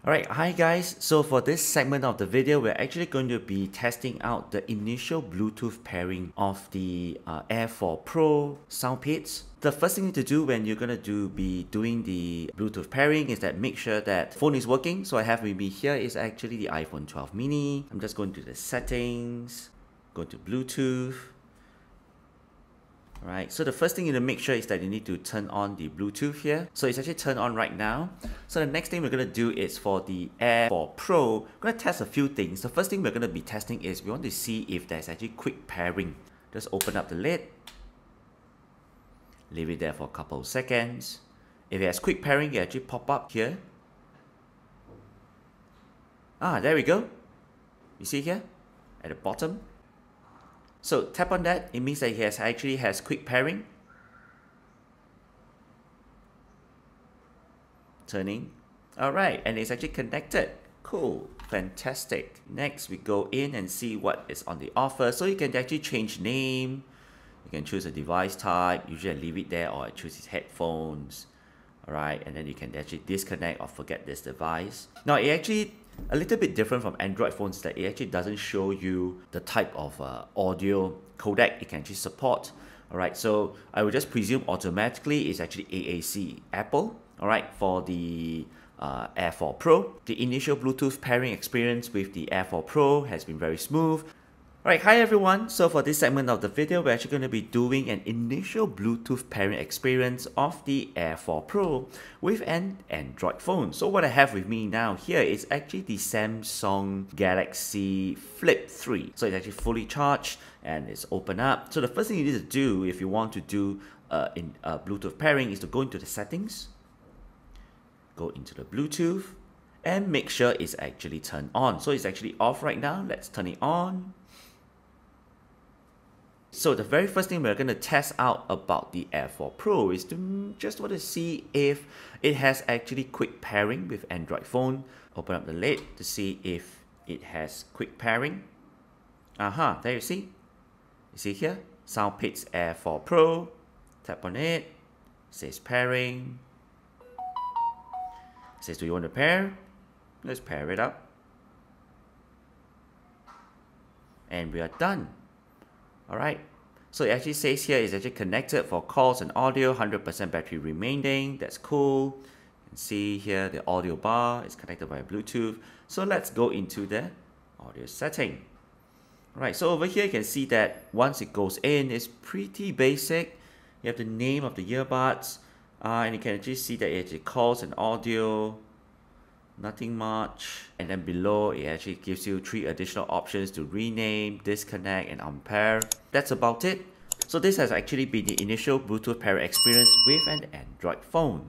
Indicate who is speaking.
Speaker 1: Alright, hi guys. So for this segment of the video, we're actually going to be testing out the initial Bluetooth pairing of the Air4 Pro Soundpeats. The first thing you need to do when you're going to be doing the Bluetooth pairing is that make sure that phone is working. So I have with me here is actually the iPhone 12 mini. I'm just going to the settings, go to Bluetooth. Alright, so the first thing you need to make sure is that you need to turn on the Bluetooth here. So it's actually turned on right now. So the next thing we're going to do is for the Air4 Pro, we're going to test a few things. The first thing we're going to be testing is we want to see if there's actually quick pairing. Just open up the lid. Leave it there for a couple of seconds. If it has quick pairing, it actually pop up here. There we go. You see here at the bottom. So tap on that, it means that it actually has quick pairing. Turning. Alright, and it's actually connected. Cool, fantastic. Next we go in and see what is on the offer. So you can actually change name. You can choose a device type. Usually I leave it there or I choose his headphones. Alright, and then you can actually disconnect or forget this device. Now it actually a little bit different from Android phones that it actually doesn't show you the type of audio codec it can actually support. Alright, so I would just presume automatically it's actually AAC Apple. Alright, for the Air4 Pro. The initial Bluetooth pairing experience with the Air4 Pro has been very smooth. Alright, hi everyone. So for this segment of the video, we're actually going to be doing an initial Bluetooth pairing experience of the Air4 Pro with an Android phone. So what I have with me now here is actually the Samsung Galaxy Flip 3. So it's actually fully charged and it's open up. So the first thing you need to do if you want to do Bluetooth pairing is to go into the settings, go into the Bluetooth and make sure it's actually turned on. So it's actually off right now. Let's turn it on. So the very first thing we're going to test out about the Air4 Pro is to just want to see if it has actually quick pairing with Android phone. Open up the lid to see if it has quick pairing. There you see. You see here, Soundpeats Air4 Pro. Tap on it. It says pairing. It says, do you want to pair? Let's pair it up. And we are done. Alright, so it actually says here it's actually connected for calls and audio, 100% battery remaining. That's cool. You can see here the audio bar is connected by Bluetooth. So let's go into the audio setting. Alright, so over here you can see that once it goes in, it's pretty basic. You have the name of the earbuds, and you can actually see that it actually calls and audio. Nothing much. And then below it actually gives you 3 additional options to rename, disconnect and unpair. That's about it. So this has actually been the initial Bluetooth pairing experience with an Android phone.